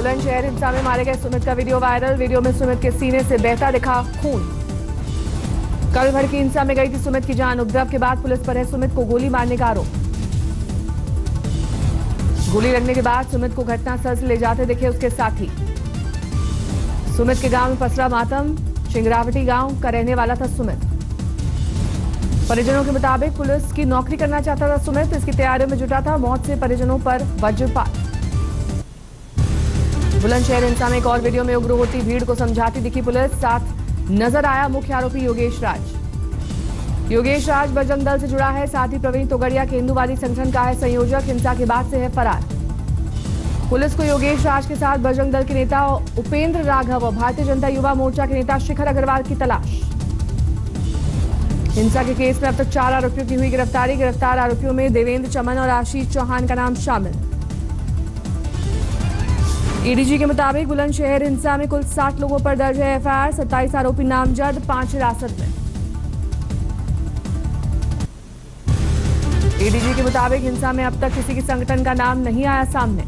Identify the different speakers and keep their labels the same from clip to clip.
Speaker 1: बुलंदशहर हिंसा में मारे गए सुमित का वीडियो वायरल। वीडियो में सुमित के सीने से बहता दिखा खून। कल भड़की हिंसा में गई थी सुमित की जान। उपद्रव के बाद पुलिस पर है सुमित को गोली मारने का आरोप। गोली लगने के बाद सुमित को घटनास्थल से ले जाते दिखे उसके साथी। सुमित के गांव में पसरा मातम। चिंगरावटी गांव का रहने वाला था सुमित। परिजनों के मुताबिक पुलिस की नौकरी करना चाहता था सुमित। इसकी तैयारियों में जुटा था। मौत से परिजनों पर वज्रपात। बुलंदशहर हिंसा में एक और वीडियो में उग्र होती भीड़ को समझाती दिखी पुलिस। साथ नजर आया मुख्य आरोपी योगेश राज। योगेश राज बजरंग दल से जुड़ा है। साथ ही प्रवीण तोगड़िया के हिंदूवादी संगठन का है संयोजक। हिंसा के बाद से है फरार। पुलिस को योगेश राज के साथ बजरंग दल के नेता उपेंद्र राघव और भारतीय जनता युवा मोर्चा के नेता शिखर अग्रवाल की तलाश। हिंसा के केस में अब तक 4 आरोपियों की हुई गिरफ्तारी। गिरफ्तार आरोपियों में देवेंद्र चमन और आशीष चौहान का नाम शामिल। एडीजी के मुताबिक बुलंदशहर हिंसा में कुल 60 लोगों पर दर्ज है एफआईआर। 27 आरोपी नामजद, 5 हिरासत में। एडीजी के मुताबिक हिंसा में अब तक किसी की संगठन का नाम नहीं आया सामने।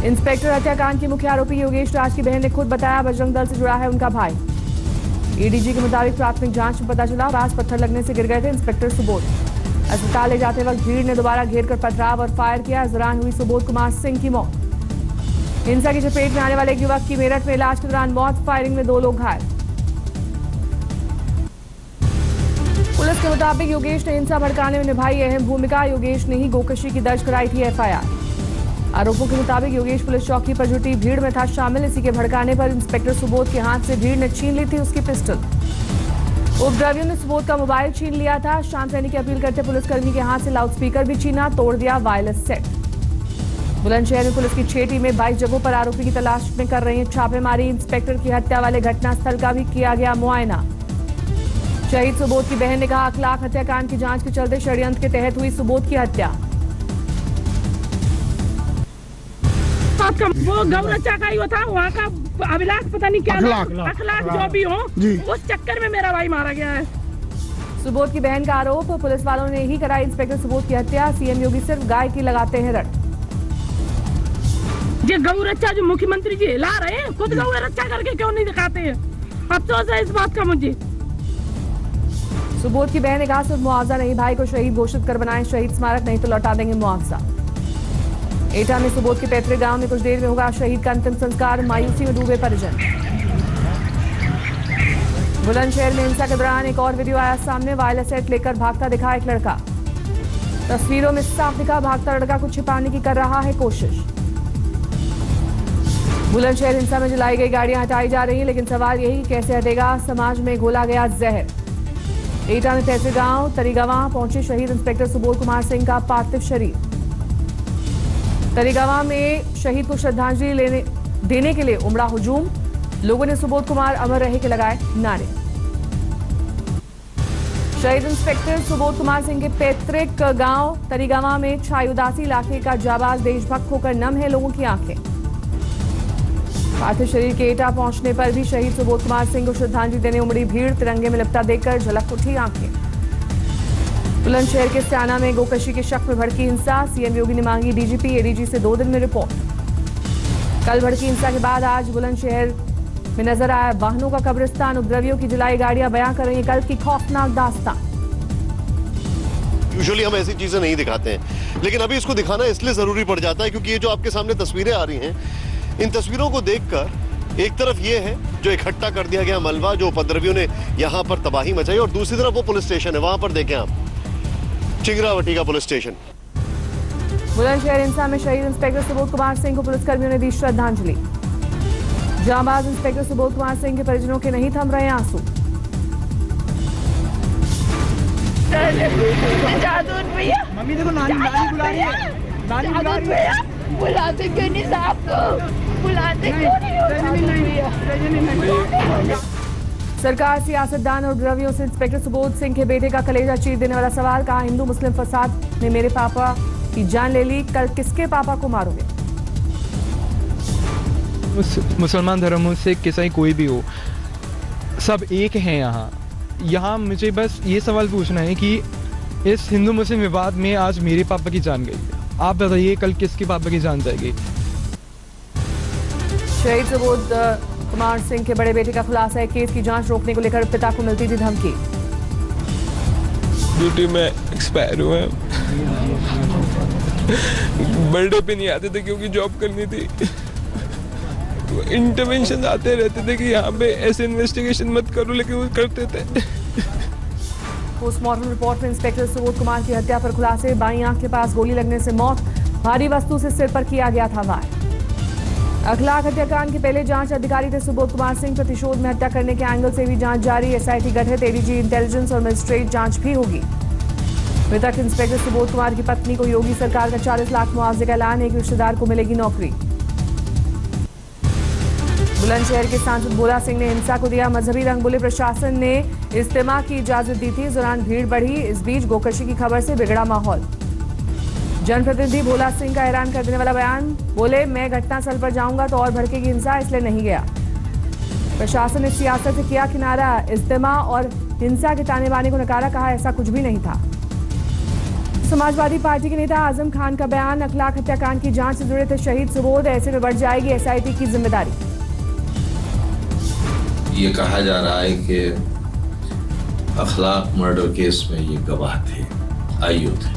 Speaker 1: इंस्पेक्टर हत्याकांड के मुख्य आरोपी योगेश राज की बहन ने खुद बताया बजरंग दल से जुड़ा है उनका भाई। एडीजी के मुताबिक प्राथमिक जांच में पता चला पास पत्थर लगने से गिर गए थे इंस्पेक्टर सुबोध। अस्पताल ले जाते वक्त भीड़ ने दोबारा घेरकर पथराव और फायर किया। इस दौरान हुई सुबोध कुमार सिंह की मौत। हिंसा की चपेट में आने वाले एक युवक की मेरठ में इलाज के दौरान मौत। फायरिंग में 2 लोग घायल। पुलिस के मुताबिक योगेश ने हिंसा भड़काने में निभाई अहम भूमिका। योगेश ने ही गोकशी की दर्ज कराई थी एफआईआर। आरोपों के मुताबिक योगेश पुलिस चौकी पर जुटी भीड़ में था शामिल। इसी के भड़काने पर इंस्पेक्टर सुबोध के हाथ से भीड़ ने छीन ली थी उसकी पिस्टल। उपद्रवियों ने सुबोध का मोबाइल छीन लिया था। शांत रहने की अपील करते पुलिसकर्मी के हाथ से लाउडस्पीकर भी छीना। तोड़ दिया वायरलेस सेट। बुलंदशहर में पुलिस की 6 टीमें 22 जगहों पर आरोपी की तलाश में कर रही हैं छापेमारी। इंस्पेक्टर की हत्या वाले घटनास्थल का भी किया गया मुआयना। शहीद सुबोध की बहन ने कहा अखलाक हत्याकांड की जांच के चलते षड्यंत्र के तहत हुई सुबोध की हत्या।
Speaker 2: वो गौरक्षा का ही था वहाँ का अभिलाष पता नहीं क्या अखलाक जो भी हो उस चक्कर में मेरा भाई मारा गया है।
Speaker 1: सुबोध की बहन का आरोप पुलिस वालों ने ही कराई इंस्पेक्टर सुबोध की हत्या। सीएम योगी सिर्फ गाय की लगाते हैं रट।
Speaker 2: ये गौरक्षा जो मुख्यमंत्री जी ला रहे हैं खुद गौरक्षा करके क्यों नहीं दिखाते हैं? अफसोस है इस बात का मुझे।
Speaker 1: सुबोध की बहन ने कहा सिर्फ मुआवजा नहीं भाई को शहीद घोषित कर बनाए शहीद स्मारक नहीं तो लौटा देंगे मुआवजा। एटा में सुबोध के पैतृक गांव में कुछ देर में होगा शहीद का अंतिम संस्कार। मायूसी में डूबे परिजन। बुलंदशहर में हिंसा के दौरान एक और वीडियो आया सामने। वायरलेस सेट लेकर भागता दिखा एक लड़का। तस्वीरों में साफ दिखा भागता लड़का कुछ छिपाने की कर रहा है कोशिश। बुलंदशहर हिंसा में जलाई गई गाड़ियां हटाई जा रही हैं लेकिन सवाल यही कैसे हटेगा। समाज में घोला गया जहर। एटा में पैतृक गांव तरीगावा पहुंचे शहीद इंस्पेक्टर सुबोध कुमार सिंह का पार्थिव शरीर। तरीगावा में शहीद को श्रद्धांजलि देने के लिए उमड़ा हुजूम। लोगों ने सुबोध कुमार अमर रहे के लगाए नारे। शहीद इंस्पेक्टर सुबोध कुमार सिंह के पैतृक गांव तरीगावा में छाई उदासी। इलाके का जाबाज देशभक्त होकर नम है लोगों की आंखें। पार्थिव शरीर के एटा पहुंचने पर भी शहीद सुबोध कुमार सिंह को श्रद्धांजलि देने उमड़ी भीड़। तिरंगे में लिपटा देखकर झलक उठी आंखें। बुलंदशहर के स्याना में गोकशी के शक में भड़की हिंसा। सीएम योगी ने मांगी डीजीपी एडीजी से 2 दिन में रिपोर्ट। कल भड़की हिंसा के बाद आज बुलंदशहर में नजर आया वाहनों का कब्रिस्तान। उपद्रवियों की जलाई गाड़ियां बयां कर रही कल की खौफनाक दास्तान।
Speaker 3: यूजुअली हम ऐसी चीजें नहीं दिखाते हैं लेकिन अभी इसको दिखाना इसलिए जरूरी पड़ जाता है क्योंकि ये जो आपके सामने तस्वीरें आ रही हैं इन तस्वीरों को देखकर एक तरफ ये है जो इकट्ठा कर दिया गया मलबा जो उपद्रवियों ने यहाँ पर तबाही मचाई और दूसरी तरफ वो पुलिस स्टेशन है। वहां पर देखें आप चिंगरावटी का पुलिस स्टेशन।
Speaker 1: बुलंदशहर हिंसा में शहीद इंस्पेक्टर सुबोध कुमार सिंह को पुलिसकर्मियों ने दी श्रद्धांजलि। जांबाज इंस्पेक्टर सुबोध कुमार सिंह के परिजनों के नहीं थम रहे आंसू।
Speaker 4: मम्मी देखो नानी बुला रही है। नानी बुला रही है।
Speaker 5: बुलाते क्यों नहीं साहब को? बुलाते क्यों नहीं?
Speaker 1: सरकार सियासतदान और उपद्रवियों से इंस्पेक्टर सुबोध सिंह के बेटे का कलेजा चीर देने वाला सवाल। कहा हिंदू मुस्लिम फसाद ने मेरे पापा की जान ले ली। कल किसके पापा को मारोगे?
Speaker 6: मुसलमान धर्म हो, सिख ईसाई कोई भी हो, सब एक हैं यहाँ मुझे बस ये सवाल पूछना है कि इस हिंदू मुस्लिम विवाद में आज मेरे पापा की जान गई है। आप बताइए कल किसके पापा की जान जाएगी?
Speaker 1: शहीद सुबोध कुमार सिंह के बड़े बेटे का खुलासा है। केस की जांच रोकने को लेकर पिता को मिलती थी धमकी।
Speaker 7: ड्यूटी में एक्सपायर हुए, बर्थडे पे नहीं आते थे क्योंकि जॉब करनी थी। इंटरवेंशन आते रहते थे कि यहाँ पे ऐसे इन्वेस्टिगेशन मत करो, लेकिन वो करते थे।
Speaker 1: पोस्टमार्टम रिपोर्ट में इंस्पेक्टर सुबोध कुमार की हत्या पर खुलासे। बाईं आंख के पास गोली लगने से मौत, भारी वस्तु से सिर पर किया गया था वार। अखलाक हत्याकांड के पहले जांच अधिकारी थे सुबोध कुमार सिंह। प्रतिशोध में हत्या करने के एंगल से भी जांच जारी। एसआईटी गठित, एडीजी इंटेलिजेंस और मजिस्ट्रेट जांच भी होगी। मृतक इंस्पेक्टर सुबोध कुमार की पत्नी को योगी सरकार का 40 लाख मुआवजे का ऐलान। एक रिश्तेदार को मिलेगी नौकरी। बुलंदशहर के सांसद भोला सिंह ने हिंसा को दिया मजहबी रंग। बोले प्रशासन ने इज्तिमा की इजाजत दी थी, इस दौरान भीड़ बढ़ी। इस बीच गोकशी की खबर से बिगड़ा माहौल। जनप्रतिनिधि भोला सिंह का हैरान कर देने वाला बयान। बोले मैं घटनास्थल पर जाऊंगा तो और भड़केगी हिंसा, इसलिए नहीं गया। प्रशासन ने सियासत से किया किनारा, इज्तिमा और हिंसा के ताने बाने को नकारा। कहा ऐसा कुछ भी नहीं था। समाजवादी पार्टी के नेता आजम खान का बयान। अखलाक हत्याकांड की जांच से जुड़े थे शहीद सुबोध, ऐसे में बढ़ जाएगी एसआईटी की जिम्मेदारी।
Speaker 8: ये कहा जा रहा है कि अखलाक मर्डर केस में ये गवाह थे, आईओ थे।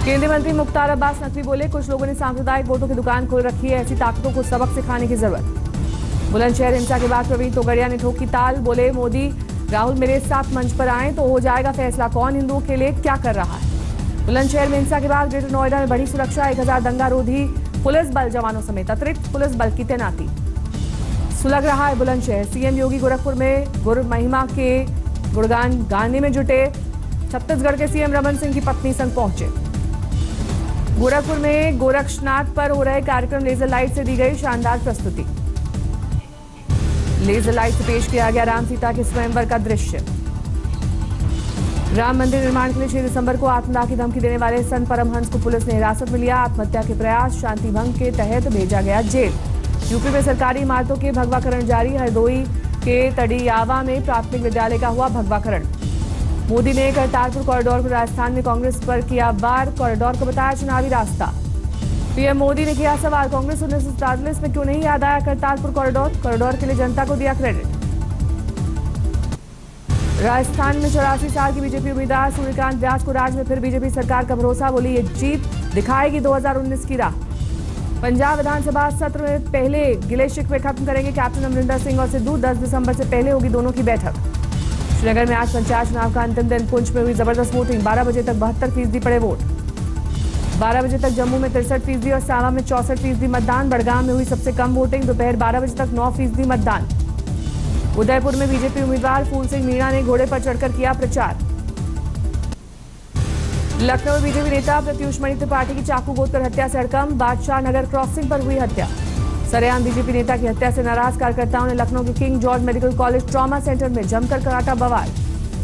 Speaker 1: केंद्रीय मंत्री मुख्तार अब्बास नकवी बोले कुछ लोगों ने सांप्रदायिक वोटों की दुकान खोल रखी है, ऐसी ताकतों को सबक सिखाने की जरूरत। बुलंदशहर हिंसा के बाद प्रवीण तोगड़िया ने ठोकी ताल। बोले मोदी राहुल मेरे साथ मंच पर आए तो हो जाएगा फैसला, कौन हिंदुओं के लिए क्या कर रहा है। बुलंदशहर में हिंसा के बाद ग्रेटर नोएडा में बढ़ी सुरक्षा। 1000 दंगारोधी पुलिस बल जवानों समेत अतिरिक्त पुलिस बल की तैनाती। सुलग रहा है बुलंदशहर। सीएम योगी गोरखपुर में गुरु महिमा के गुणगान गाने में जुटे। छत्तीसगढ़ के सीएम रमन सिंह की पत्नी संग पहुंचे। गोरखपुर में गोरक्षनाथ पर हो रहे कार्यक्रम लेजर लाइट से दी गई शानदार प्रस्तुति। लेजर लाइट से पेश किया गया राम सीता के स्वयंवर का दृश्य। राम मंदिर निर्माण के लिए 6 दिसंबर को आत्मदाह की धमकी देने वाले संत परमहंस को पुलिस ने हिरासत में लिया। आत्महत्या के प्रयास, शांति भंग के तहत भेजा गया जेल। यूपी में सरकारी इमारतों के भगवाकरण जारी। हरदोई के तड़ियावा में प्राथमिक विद्यालय का हुआ भगवाकरण। मोदी ने करतारपुर कॉरिडोर पर राजस्थान में कांग्रेस पर किया वार। कॉरिडोर को बताया चुनावी रास्ता। पीएम मोदी ने किया सवाल, कांग्रेस 1947 में क्यों नहीं याद आया करतारपुर कॉरिडोर। कॉरिडोर के लिए जनता को दिया क्रेडिट। राजस्थान में 84 साल की बीजेपी उम्मीदवार सूर्यकांत व्यास को राज्य में फिर बीजेपी सरकार का भरोसा। बोली ये जीत दिखाएगी 2019 की राह। पंजाब विधानसभा सत्र में पहले गिले शिकवे खत्म करेंगे कैप्टन अमरिंदर सिंह और सिद्धू। 10 दिसंबर से पहले होगी दोनों की बैठक। श्रीनगर में आज पंचायत चुनाव का अंतिम दिन। पुंछ में हुई जबरदस्त वोटिंग। 12 बजे तक 72% पड़े वोट। 12 बजे तक जम्मू में 63% और सावा में 64% मतदान। बड़गाम में हुई सबसे कम वोटिंग। दोपहर 12 बजे तक 9% मतदान। उदयपुर में बीजेपी उम्मीदवार फूल सिंह मीणा ने घोड़े पर चढ़कर किया प्रचार। लखनऊ में बीजेपी नेता प्रत्युष मणि त्रिपाठी की चाकू गोदकर हत्या से हड़कंप। बादशाह नगर क्रॉसिंग पर हुई हत्या। सरेआम बीजेपी नेता की हत्या से नाराज कार्यकर्ताओं ने लखनऊ के king George medical college trauma centre में जमकर काटा बवाल।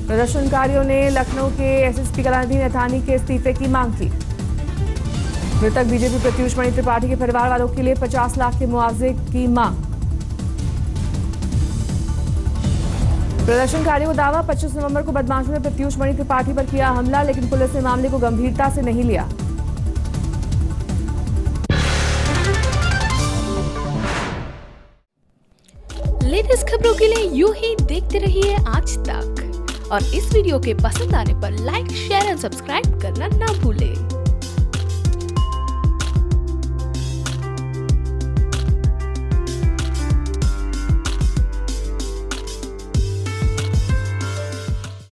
Speaker 1: प्रदर्शनकारियों ने लखनऊ के एसएसपी कलानिधि नैथानी के इस्तीफे की मांग की। मृतक बीजेपी प्रत्युष मणि त्रिपाठी के परिवार वालों के लिए 50 लाख के मुआवजे की मांग। प्रदर्शनकारियों का दावा, 25 नवंबर को बदमाशों ने प्रत्युष मणि त्रिपाठी पर किया हमला, लेकिन पुलिस ने मामले को गंभीरता से नहीं लिया।
Speaker 9: लेटेस्ट खबरों के लिए यूं ही देखते रहिए आज तक और इस वीडियो के पसंद आने पर लाइक, शेयर एंड सब्सक्राइब करना ना भूलें।